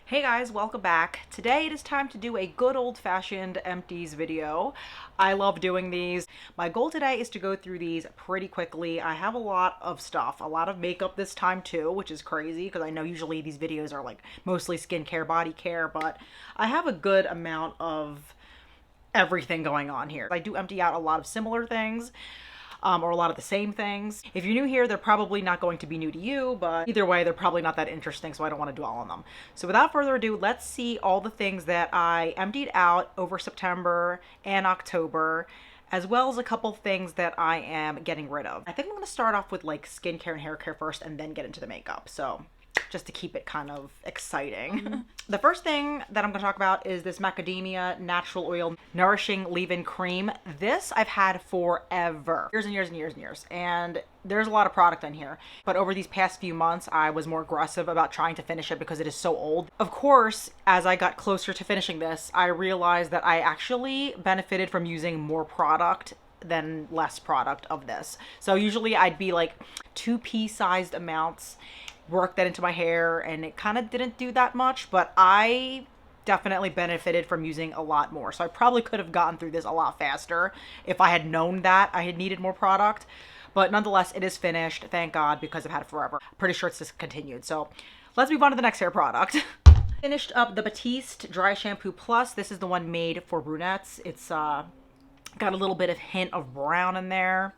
Hey guys, welcome back. Today it is time to do a good old-fashioned empties video. I love doing these. My goal today is to go through these pretty quickly. I have a lot of stuff, a lot of makeup this time too, which is crazy because I know usually these videos are like mostly skincare, body care, but I have a good amount of everything going on here. I do empty out a lot of similar things. Or a lot of the same things. If you're new here, they're probably not going to be new to you, but either way, they're probably not that interesting, so I don't want to dwell on them. So without further ado, let's see all the things that I emptied out over September and October, as well as a couple things that I am getting rid of. I think I'm going to start off with like skincare and hair care first and then get into the makeup. So just to keep it kind of exciting. The first thing that I'm going to talk about is this Macadamia Natural Oil Nourishing Leavein Cream. This I've had forever. Years and years and years and years. And there's a lot of product in here. But over these past few months, I was more aggressive about trying to finish it because it is so old. Of course, as I got closer to finishing this, I realized that I actually benefited from using more product than less product of this. So usually I'd be like 2 pea-sized amounts, work that into my hair, and it kind of didn't do that much, but I definitely benefited from using a lot more. So I probably could have gotten through this a lot faster if I had known that I had needed more product. But nonetheless, it is finished, thank God, because I've had it forever. Pretty sure it's discontinued. So let's move on to the next hair product. Finished up the Batiste Dry Shampoo Plus. This is the one made for brunettes. It's got a little bit of hint of brown in there.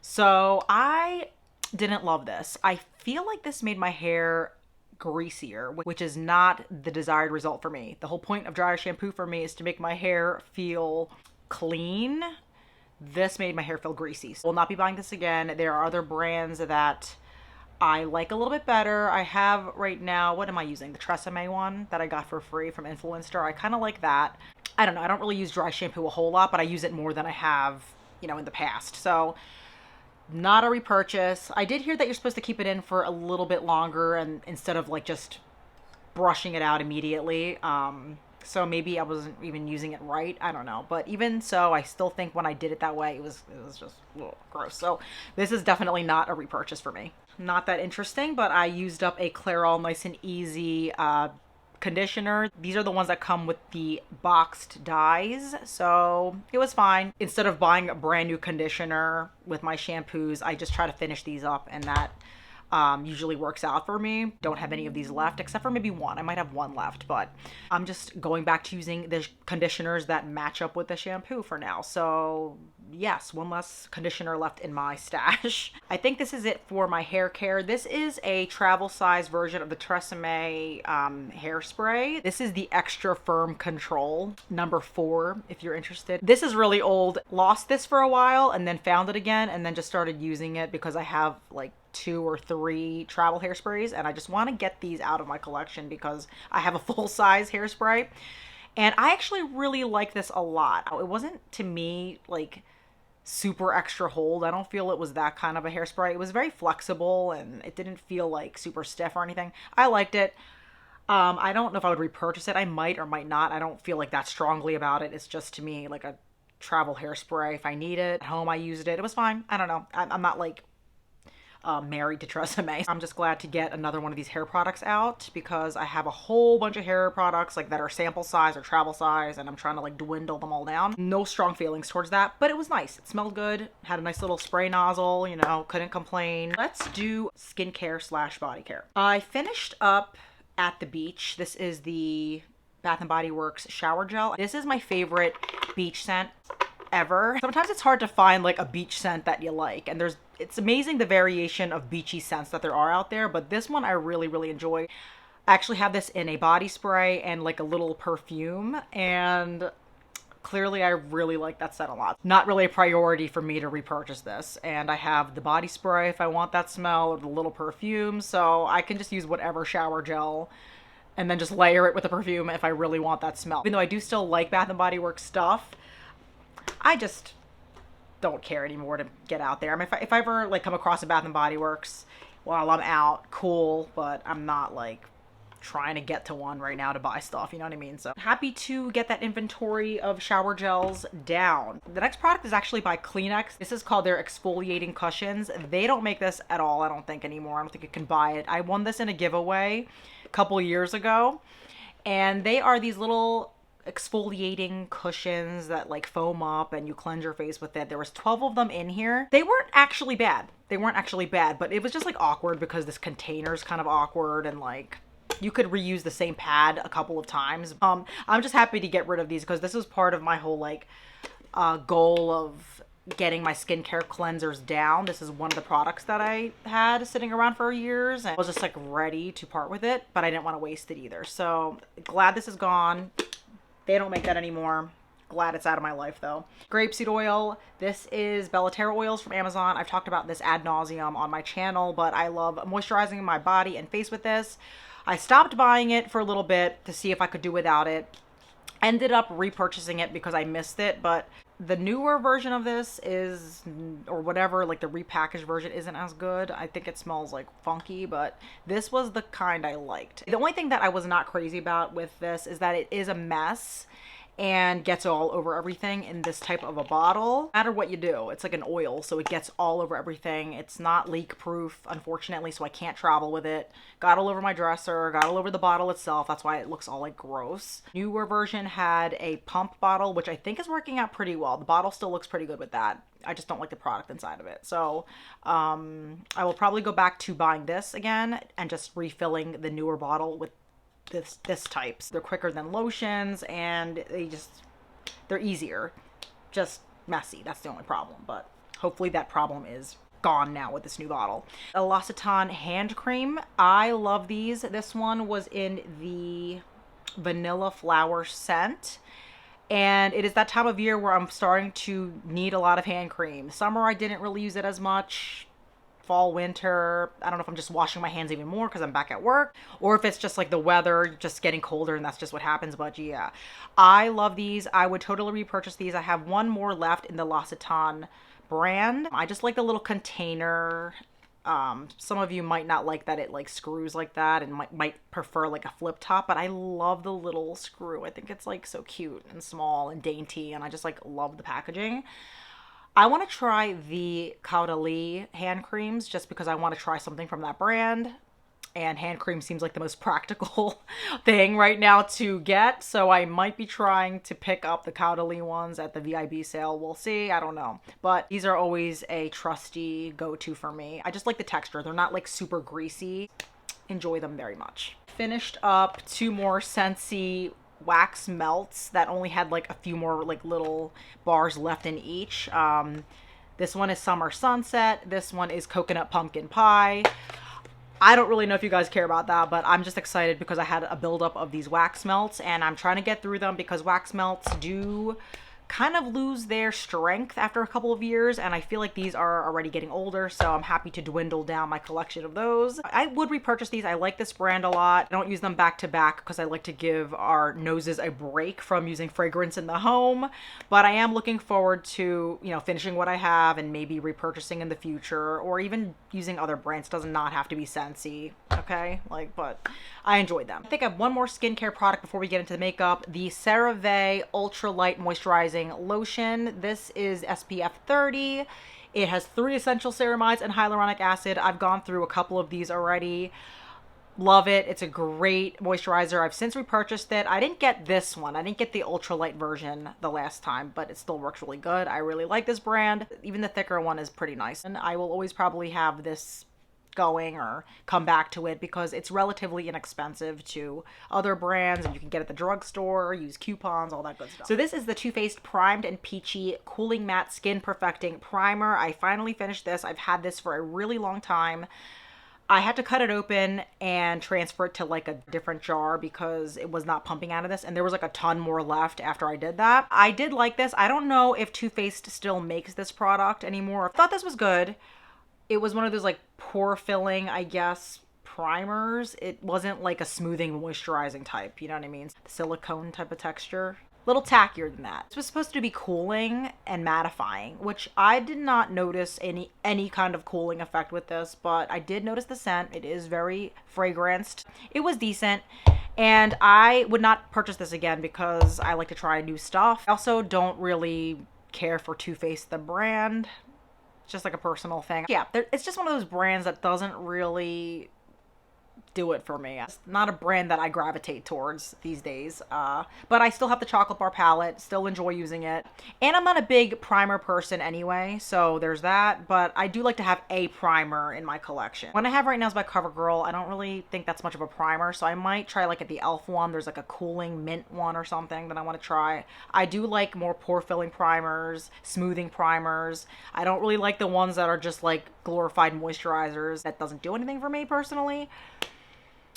So I didn't love this. I feel like this made my hair greasier, which is not the desired result for me. The whole point of dry shampoo for me is to make my hair feel clean. This made my hair feel greasy. So I will not be buying this again. There are other brands that I like a little bit better. I have right now, what am I using? The TRESemmé one that I got for free from Influencer. I kind of like that. I don't know. I don't really use dry shampoo a whole lot, but I use it more than I have, in the past. So not a repurchase. I did hear that you're supposed to keep it in for a little bit longer and instead of like just brushing it out immediately. So maybe I wasn't even using it right. I don't know. But even so, I still think when I did it that way, it was just gross. So this is definitely not a repurchase for me. Not that interesting, but I used up a Clairol Nice and Easy conditioner. These are the ones that come with the boxed dyes, so it was fine. Instead of buying a brand new conditioner with my shampoos, I just try to finish these up, and that usually works out for me. Don't have any of these left except for maybe one. I might have one left, but I'm just going back to using the conditioners that match up with the shampoo for now. So yes, one less conditioner left in my stash. I think this is it for my hair care. This is a travel size version of the TRESemmé hairspray. This is the Extra Firm Control number 4 if you're interested. This is really old. Lost this for a while and then found it again and then just started using it because I have like 2 or 3 travel hairsprays and I just want to get these out of my collection because I have a full-size hairspray and I actually really like this a lot. It wasn't to me like super extra hold. I don't feel it was that kind of a hairspray. It was very flexible and it didn't feel like super stiff or anything. I liked it. I don't know if I would repurchase it. I might or might not. I don't feel like that strongly about it. It's just to me like a travel hairspray. If I need it at home, I used it. It was fine. I don't know. I'm not like married to TRESemmé. I'm just glad to get another one of these hair products out because I have a whole bunch of hair products like that are sample size or travel size and I'm trying to like dwindle them all down. No strong feelings towards that, but it was nice. It smelled good, had a nice little spray nozzle, couldn't complain. Let's do skincare slash body care. I finished up at the beach. This is the Bath & Body Works shower gel. This is my favorite beach scent ever. Sometimes it's hard to find like a beach scent that you like, and it's amazing the variation of beachy scents that there are out there, but this one I really enjoy. I actually have this in a body spray and like a little perfume, and clearly I really like that scent a lot. Not really a priority for me to repurchase this, and I have the body spray if I want that smell or the little perfume, so I can just use whatever shower gel and then just layer it with the perfume if I really want that smell. Even though I do still like Bath & Body Works stuff, I just don't care anymore to get out there. I mean, if I ever like come across a Bath & Body Works while I'm out, cool, but I'm not like trying to get to one right now to buy stuff, you know what I mean? So happy to get that inventory of shower gels down. The next product is actually by Clinique. This is called their Exfoliating Cushions. They don't make this at all, I don't think, anymore. I don't think you can buy it. I won this in a giveaway a couple years ago And they are these little exfoliating cushions that like foam up and you cleanse your face with it. There was 12 of them in here. They weren't actually bad. But it was just like awkward because this container is kind of awkward, and like you could reuse the same pad a couple of times. I'm just happy to get rid of these because this was part of my whole like goal of getting my skincare cleansers down. This is one of the products that I had sitting around for years, and I was just like ready to part with it, but I didn't want to waste it either. So glad this is gone. They don't make that anymore. Glad it's out of my life though. Grapeseed oil. This is Bellaterra oils from Amazon. I've talked about this ad nauseum on my channel, but I love moisturizing my body and face with this. I stopped buying it for a little bit to see if I could do without it. Ended up repurchasing it because I missed it, but the newer version of this is, or whatever, like the repackaged version isn't as good. I think it smells like funky, but this was the kind I liked. The only thing that I was not crazy about with this is that it is a mess and gets all over everything in this type of a bottle. No matter what you do, it's like an oil, so it gets all over everything. It's not leak proof, unfortunately, so I can't travel with it. Got all over my dresser, got all over the bottle itself. That's why it looks all like gross. Newer version had a pump bottle, which I think is working out pretty well. The bottle still looks pretty good with that. I just don't like the product inside of it. So I will probably go back to buying this again and just refilling the newer bottle with this types. They're quicker than lotions, and they're easier. Just messy. That's the only problem, but hopefully that problem is gone now with this new bottle. A L'Occitane hand cream. I love these. This one was in the vanilla flower scent, and it is that time of year where I'm starting to need a lot of hand cream. Summer I didn't really use it as much. Fall, winter, I don't know if I'm just washing my hands even more because I'm back at work, or if it's just like the weather just getting colder and that's just what happens. But yeah, I love these. I would totally repurchase these. I have one more left in the L'Occitane brand. I just like the little container. Some of you might not like that it like screws like that and might prefer like a flip top, but I love the little screw. I think it's like so cute and small and dainty, and I just like love the packaging. I want to try the Caudalie hand creams just because I want to try something from that brand. And hand cream seems like the most practical thing right now to get. So I might be trying to pick up the Caudalie ones at the VIB sale. We'll see. I don't know. But these are always a trusty go-to for me. I just like the texture. They're not like super greasy. Enjoy them very much. Finished up 2 more Scentsy wax melts that only had like a few more like little bars left in each. This one is Summer Sunset. This one is Coconut Pumpkin Pie. I don't really know if you guys care about that, but I'm just excited because I had a buildup of these wax melts and I'm trying to get through them because wax melts do kind of lose their strength after a couple of years, and I feel like these are already getting older, so I'm happy to dwindle down my collection of those. I would repurchase these. I like this brand a lot. I don't use them back to back because I like to give our noses a break from using fragrance in the home, but I am looking forward to, you know, finishing what I have and maybe repurchasing in the future, or even using other brands. It does not have to be Scentsy, okay? Like, but I enjoyed them. I think I have one more skincare product before we get into the makeup. The CeraVe Ultra Light Moisturizing Lotion. This is SPF 30. It has 3 essential ceramides and hyaluronic acid. I've gone through a couple of these already. Love it. It's a great moisturizer. I've since repurchased it. I didn't get this one. I didn't get the ultralight version the last time, but it still works really good. I really like this brand. Even the thicker one is pretty nice. And I will always probably have this going or come back to it because it's relatively inexpensive to other brands, and you can get it at the drugstore, use coupons, all that good stuff. So this is the Too Faced Primed and Peachy Cooling Matte Skin Perfecting Primer. I finally finished this. I've had this for a really long time. I had to cut it open and transfer it to like a different jar because it was not pumping out of this, and there was like a ton more left after I did that. I did like this. I don't know if Too Faced still makes this product anymore. I thought this was good. It was one of those like pore filling, I guess, primers. It wasn't like a smoothing, moisturizing type, you know what I mean? Silicone type of texture. Little tackier than that. This was supposed to be cooling and mattifying, which I did not notice any kind of cooling effect with this, but I did notice the scent. It is very fragranced. It was decent, and I would not purchase this again because I like to try new stuff. I also don't really care for Too Faced the brand. Just like a personal thing. Yeah, it's just one of those brands that doesn't really do it for me. It's not a brand that I gravitate towards these days, but I still have the chocolate bar palette, still enjoy using it. And I'm not a big primer person anyway, so there's that, but I do like to have a primer in my collection. What I have right now is by CoverGirl. I don't really think that's much of a primer, so I might try like at the e.l.f. one. There's like a cooling mint one or something that I want to try. I do like more pore filling primers, smoothing primers. I don't really like the ones that are just like glorified moisturizers. That doesn't do anything for me personally.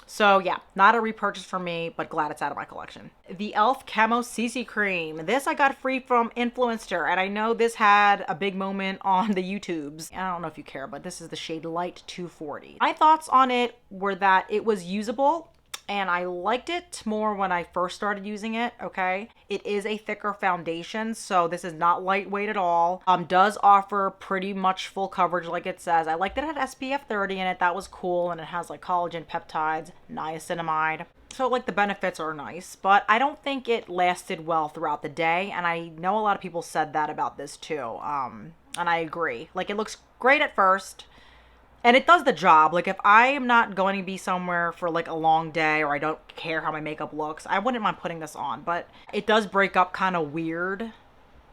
So yeah, not a repurchase for me, but glad it's out of my collection. The e.l.f. Camo CC Cream. This I got free from Influencer, and I know this had a big moment on the YouTubes. I don't know if you care, but this is the shade Light 240. My thoughts on it were that it was usable, and I liked it more when I first started using it, okay? It is a thicker foundation, so this is not lightweight at all. Does offer pretty much full coverage like it says. I liked that it had SPF 30 in it. That was cool, and it has like collagen peptides, niacinamide. So like the benefits are nice, but I don't think it lasted well throughout the day, and I know a lot of people said that about this too, and I agree. Like it looks great at first, and it does the job. Like if I am not going to be somewhere for like a long day, or I don't care how my makeup looks, I wouldn't mind putting this on. But it does break up kind of weird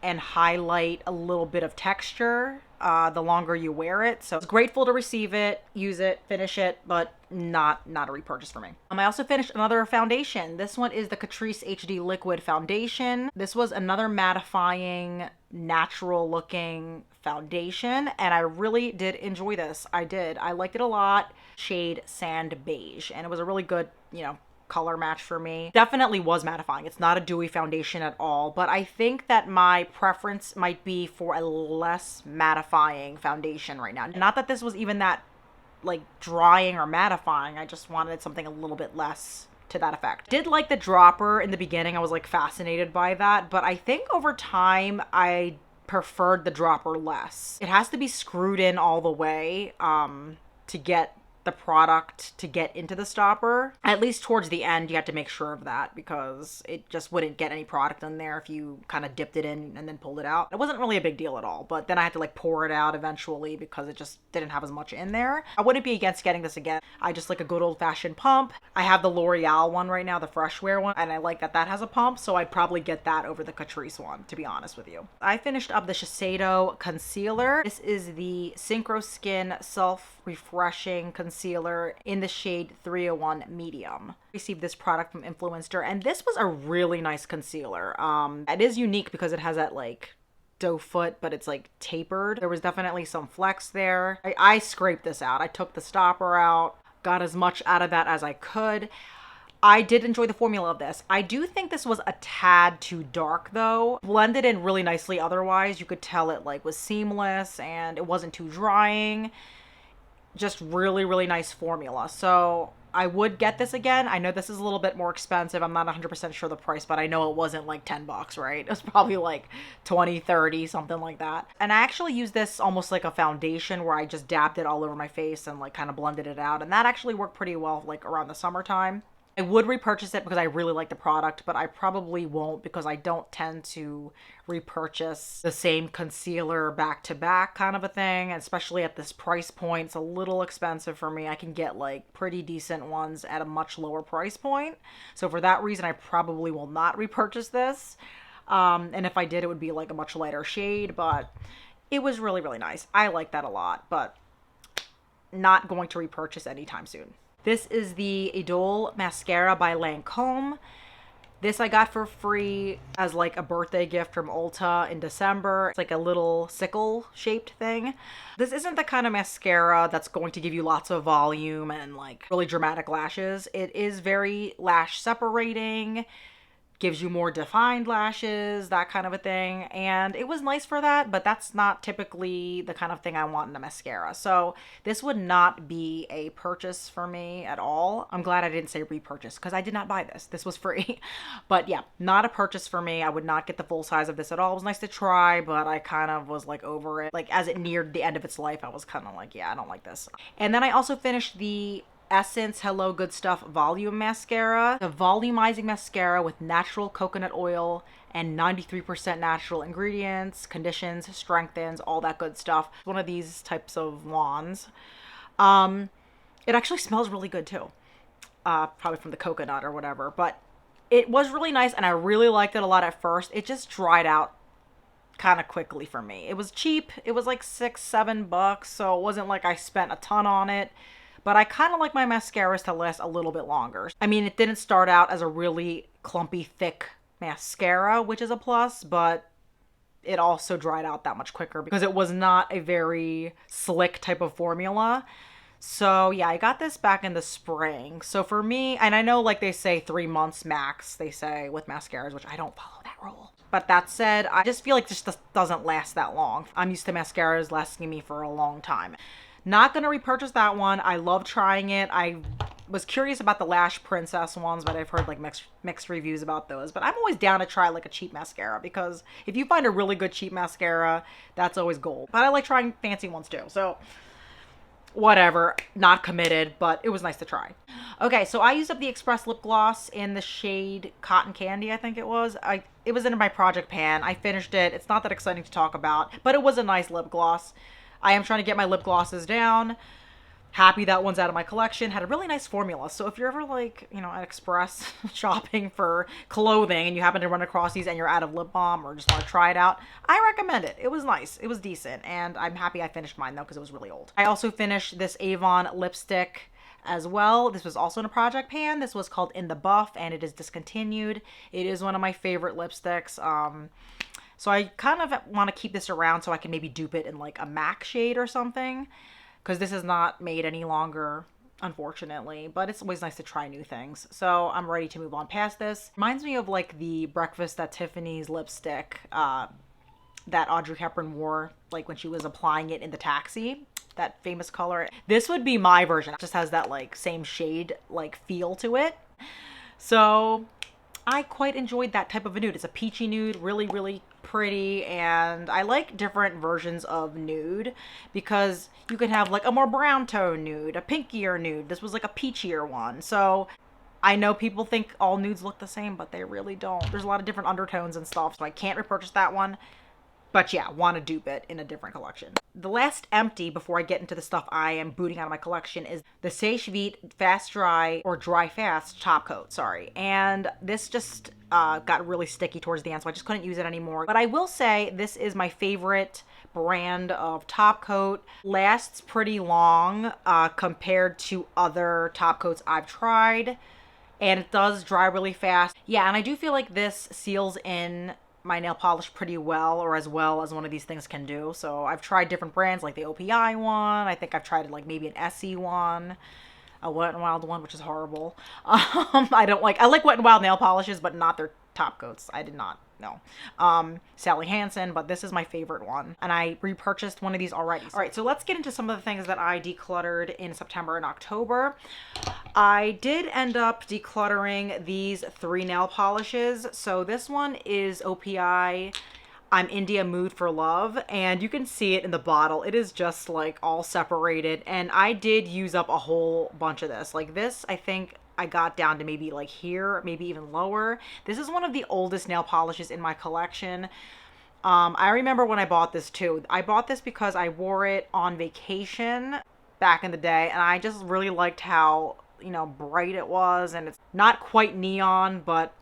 and highlight a little bit of texture the longer you wear it. So it's grateful to receive it, use it, finish it, but not a repurchase for me. I also finished another foundation. This one is the Catrice HD Liquid Foundation. This was another mattifying, natural looking foundation, and I really did enjoy this. I did. I liked it a lot. Shade Sand Beige, and it was a really good, you know, color match for me. Definitely was mattifying. It's not a dewy foundation at all, but I think that my preference might be for a less mattifying foundation right now. Not that this was even that like drying or mattifying. I just wanted something a little bit less to that effect. Did like the dropper in the beginning. I was like fascinated by that, but I think over time I preferred the dropper less. It has to be screwed in all the way to get the product to get into the stopper. At least towards the end, you have to make sure of that, because it just wouldn't get any product in there if you kind of dipped it in and then pulled it out. It wasn't really a big deal at all, but then I had to like pour it out eventually because it just didn't have as much in there. I wouldn't be against getting this again. I just like a good old-fashioned pump. I have the L'Oreal one right now, the Fresh Wear one, and I like that that has a pump, so I'd probably get that over the Catrice one, to be honest with you. I finished up the Shiseido concealer. This is the Synchro Skin Self-Refreshing Concealer in the shade 301 Medium. I received this product from Influencer, and this was a really nice concealer. It is unique because it has that like doe foot, but it's like tapered. There was definitely some flex there. I scraped this out. I took the stopper out, got as much out of that as I could. I did enjoy the formula of this. I do think this was a tad too dark though. Blended in really nicely otherwise. You could tell it like was seamless and it wasn't too drying. Just really, really nice formula. So I would get this again. I know this is a little bit more expensive. I'm not 100% sure the price, but I know it wasn't like 10 bucks, right? It was probably like 20, 30, something like that. And I actually used this almost like a foundation where I just dabbed it all over my face and like kind of blended it out. And that actually worked pretty well like around the summertime. I would repurchase it because I really like the product, but I probably won't because I don't tend to repurchase the same concealer back to back kind of a thing, especially at this price point. It's a little expensive for me. I can get like pretty decent ones at a much lower price point. So for that reason, I probably will not repurchase this. And if I did, it would be like a much lighter shade, but it was really, really nice. I like that a lot, but not going to repurchase anytime soon. This is the Adol Mascara by Lancome. This I got for free as like a birthday gift from Ulta in December. It's like a little sickle shaped thing. This isn't the kind of mascara that's going to give you lots of volume and like really dramatic lashes. It is very lash separating, gives you more defined lashes, that kind of a thing. And it was nice for that, but that's not typically the kind of thing I want in a mascara. So this would not be a purchase for me at all. I'm glad I didn't say repurchase because I did not buy this. This was free. But yeah, not a purchase for me. I would not get the full size of this at all. It was nice to try, but I kind of was like over it. Like as it neared the end of its life, I was kind of like, yeah, I don't like this. And then I also finished the Essence Hello Good Stuff Volume Mascara. The volumizing mascara with natural coconut oil and 93% natural ingredients, conditions, strengthens, all that good stuff. One of these types of wands. It actually smells really good too. probably from the coconut or whatever, but it was really nice and I really liked it a lot at first. It just dried out kind of quickly for me. It was cheap. It was like $6-7, so it wasn't like I spent a ton on it. But I kind of like my mascaras to last a little bit longer. I mean, it didn't start out as a really clumpy, thick mascara, which is a plus, but it also dried out that much quicker because it was not a very slick type of formula. So yeah, I got this back in the spring. So for me, and I know like they say 3 months max, they say with mascaras, which I don't follow that rule. But that said, I just feel like this just doesn't last that long. I'm used to mascaras lasting me for a long time. Not gonna repurchase that one. I love trying it. I was curious about the Lash Princess ones, but I've heard like mixed reviews about those. But I'm always down to try like a cheap mascara because if you find a really good cheap mascara, that's always gold. But I like trying fancy ones too. So whatever, not committed, but it was nice to try. Okay, so I used up the Express lip gloss in the shade Cotton Candy, I think it was. It was in my project pan. I finished it. It's not that exciting to talk about, but it was a nice lip gloss. I am trying to get my lip glosses down. Happy that one's out of my collection. Had a really nice formula. So if you're ever like, you know, at Express shopping for clothing and you happen to run across these and you're out of lip balm or just want to try it out, I recommend it. It was nice. It was decent. And I'm happy I finished mine though because it was really old. I also finished this Avon lipstick as well. This was also in a project pan. This was called In the Buff and it is discontinued. It is one of my favorite lipsticks. So I kind of want to keep this around so I can maybe dupe it in like a MAC shade or something. Because this is not made any longer, unfortunately. But it's always nice to try new things. So I'm ready to move on past this. Reminds me of like the Breakfast at Tiffany's lipstick that Audrey Hepburn wore like when she was applying it in the taxi. That famous color. This would be my version. It just has that like same shade like feel to it. So I quite enjoyed that type of a nude. It's a peachy nude, really, really pretty, and I like different versions of nude because you can have like a more brown tone nude, a pinkier nude. This was like a peachier one. So I know people think all nudes look the same, but they really don't. There's a lot of different undertones and stuff, so I can't repurchase that one. But yeah, want to dupe it in a different collection. The last empty before I get into the stuff I am booting out of my collection is the CeraVe Fast Dry or Dry Fast top coat, sorry. And this just got really sticky towards the end, so I just couldn't use it anymore. But I will say this is my favorite brand of top coat. Lasts pretty long compared to other top coats I've tried. And it does dry really fast. Yeah, and I do feel like this seals in my nail polish pretty well, or as well as one of these things can do. So I've tried different brands like the OPI one. I think I've tried like maybe an Essie one, a Wet n Wild one, which is horrible. I like Wet n Wild nail polishes, but not their top coats. I did not know. Sally Hansen, but this is my favorite one. And I repurchased one of these already. All right, so let's get into some of the things that I decluttered in September and October. I did end up decluttering these 3 nail polishes. So this one is OPI I'm India Mood for Love, and you can see it in the bottle. It is just like all separated, and I did use up a whole bunch of this. Like this, I think I got down to maybe like here, maybe even lower. This is one of the oldest nail polishes in my collection. I remember when I bought this too. I bought this because I wore it on vacation back in the day, and I just really liked how, you know, bright it was, and it's not quite neon, but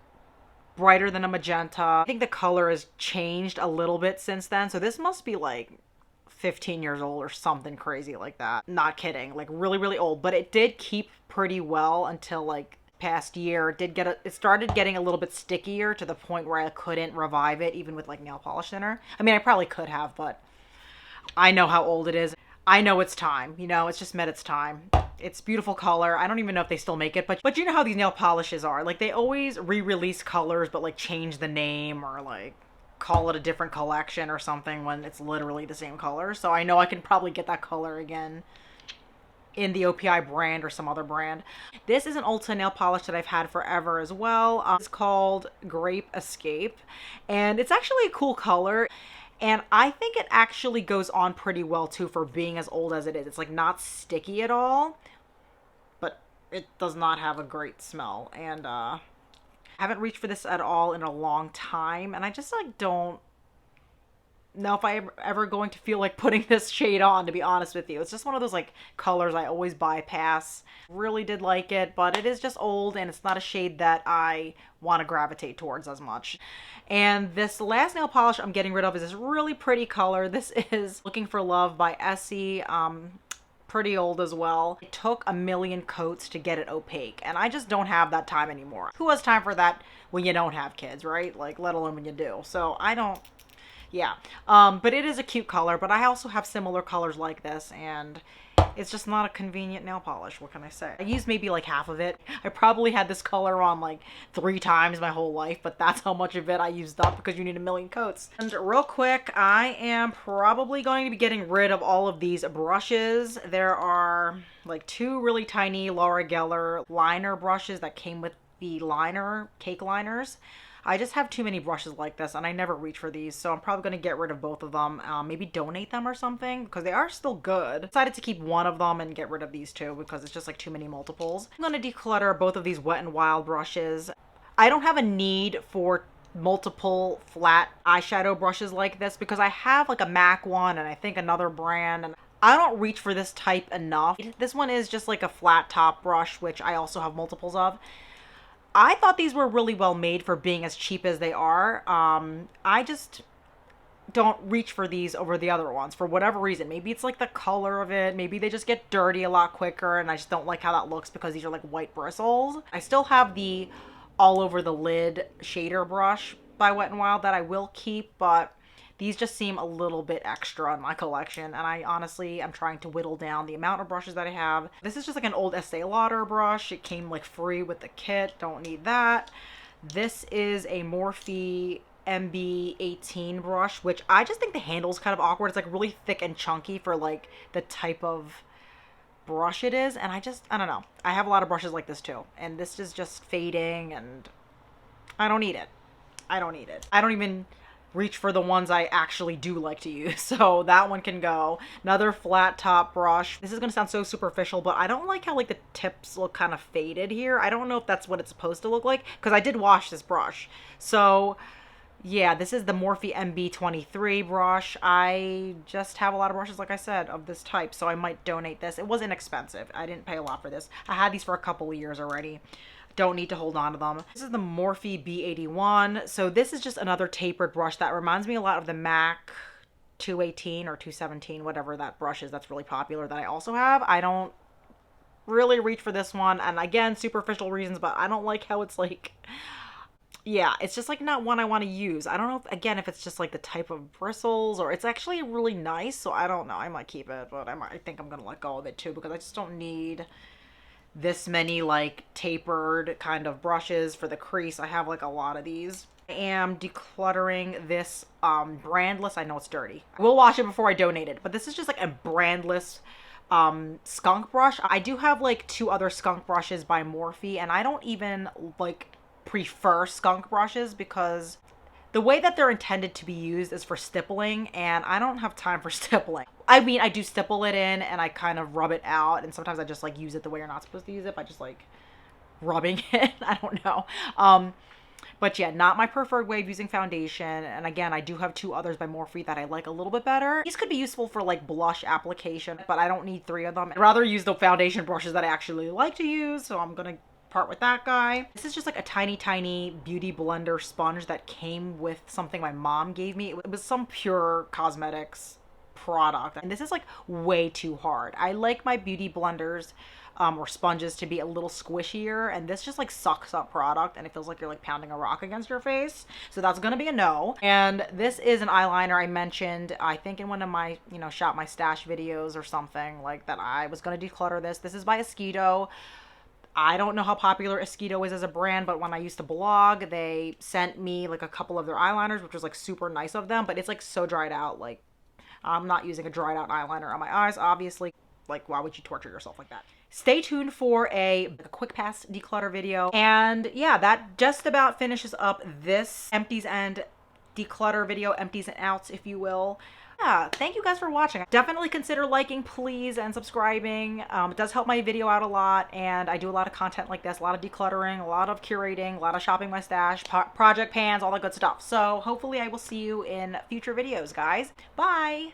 brighter than a magenta. I think the color has changed a little bit since then, so this must be like 15 years old or something crazy like that. Not kidding, like really, really old, but it did keep pretty well until like past year. It started getting a little bit stickier to the point where I couldn't revive it even with like nail polish thinner. I mean, I probably could have, but I know how old it is. I know it's time, you know, it's just met its time. It's beautiful color. I don't even know if they still make it, but you know how these nail polishes are. Like they always re-release colors, but like change the name or like call it a different collection or something when it's literally the same color. So I know I can probably get that color again in the OPI brand or some other brand. This is an Ulta nail polish that I've had forever as well. It's called Grape Escape, and it's actually a cool color. And I think it actually goes on pretty well too for being as old as it is. It's like not sticky at all, but it does not have a great smell. And haven't reached for this at all in a long time. And I just like don't know if I ever going to feel like putting this shade on, to be honest with you. It's just one of those like colors I always bypass. Really did like it, but it is just old and it's not a shade that I want to gravitate towards as much. And this last nail polish I'm getting rid of is this really pretty color. This is Looking for Love by Essie. Pretty old as well. It took a million coats to get it opaque, and I just don't have that time anymore. Who has time for that when you don't have kids, right? Like, let alone when you do. So I don't, yeah. But it is a cute color, but I also have similar colors like this, and it's just not a convenient nail polish. What can I say? I used maybe like half of it. I probably had this color on like 3 times my whole life, but that's how much of it I used up because you need a million coats. And real quick, I am probably going to be getting rid of all of these brushes. There are like 2 really tiny Laura Geller liner brushes that came with the liner, cake liners. I just have too many brushes like this and I never reach for these, so I'm probably going to get rid of both of them. Maybe donate them or something because they are still good. I decided to keep one of them and get rid of these 2 because it's just like too many multiples. I'm going to declutter both of these Wet n Wild brushes. I don't have a need for multiple flat eyeshadow brushes like this because I have like a MAC one and I think another brand, and I don't reach for this type enough. This one is just like a flat top brush, which I also have multiples of. I thought these were really well made for being as cheap as they are. I just don't reach for these over the other ones for whatever reason. Maybe it's like the color of it. Maybe they just get dirty a lot quicker and I just don't like how that looks because these are like white bristles. I still have the All Over the Lid shader brush by Wet n Wild that I will keep, but these just seem a little bit extra in my collection, and I honestly am trying to whittle down the amount of brushes that I have. This is just like an old Estee Lauder brush. It came like free with the kit. Don't need that. This is a Morphe MB18 brush, which I just think the handle's kind of awkward. It's like really thick and chunky for like the type of brush it is, and I don't know. I have a lot of brushes like this too, and this is just fading, and I don't need it. I don't need it. I don't even reach for the ones I actually do like to use, so that one can go. Another flat top brush. This is gonna sound so superficial, but I don't like how like the tips look kind of faded here. I don't know if that's what it's supposed to look like because I did wash this brush. So yeah, this is the Morphe MB23 brush. I just have a lot of brushes, like I said, of this type, so I might donate this. It was inexpensive. I didn't pay a lot for this. I had these for a couple of years already. Don't need to hold on to them. This is the Morphe B81. So this is just another tapered brush that reminds me a lot of the MAC 218 or 217, whatever that brush is that's really popular that I also have. I don't really reach for this one, and again, superficial reasons, but I don't like how it's like, yeah, it's just like not one I want to use. I don't know if, again, if it's just like the type of bristles or it's actually really nice, so I don't know. I might keep it, but I think I'm gonna let go of it too because I just don't need this many like tapered kind of brushes for the crease. I have like a lot of these. I am decluttering this brandless, I know it's dirty. I will wash it before I donate it, but this is just like a brandless skunk brush. I do have like 2 other skunk brushes by Morphe, and I don't even like prefer skunk brushes because the way that they're intended to be used is for stippling, and I don't have time for stippling. I mean, I do stipple it in and I kind of rub it out, and sometimes I just like use it the way you're not supposed to use it by just like rubbing it. I don't know. But yeah, not my preferred way of using foundation. And again, I do have 2 others by Morphe that I like a little bit better. These could be useful for like blush application, but I don't need 3 of them. I'd rather use the foundation brushes that I actually like to use, so I'm gonna part with that guy. This is just like a tiny beauty blender sponge that came with something my mom gave me. It was some Pure Cosmetics product, and this is like way too hard. I like my beauty blenders or sponges to be a little squishier, and this just like sucks up product and it feels like you're like pounding a rock against your face, so that's gonna be a no. And this is an eyeliner I mentioned, I think in one of my, you know, shop my stash videos or something, like that I was gonna declutter this. This is by Shiseido. I don't know how popular Shiseido is as a brand, but when I used to blog, they sent me like a couple of their eyeliners, which was like super nice of them, but it's like so dried out. Like, I'm not using a dried out eyeliner on my eyes, obviously. Like, why would you torture yourself like that? Stay tuned for a quick pass declutter video. And yeah, that just about finishes up this empties and declutter video, empties and outs, if you will. Yeah, thank you guys for watching. Definitely consider liking, please, and subscribing. It does help my video out a lot, and I do a lot of content like this, a lot of decluttering, a lot of curating, a lot of shopping my stash, project pans, all that good stuff. So hopefully I will see you in future videos, guys. Bye!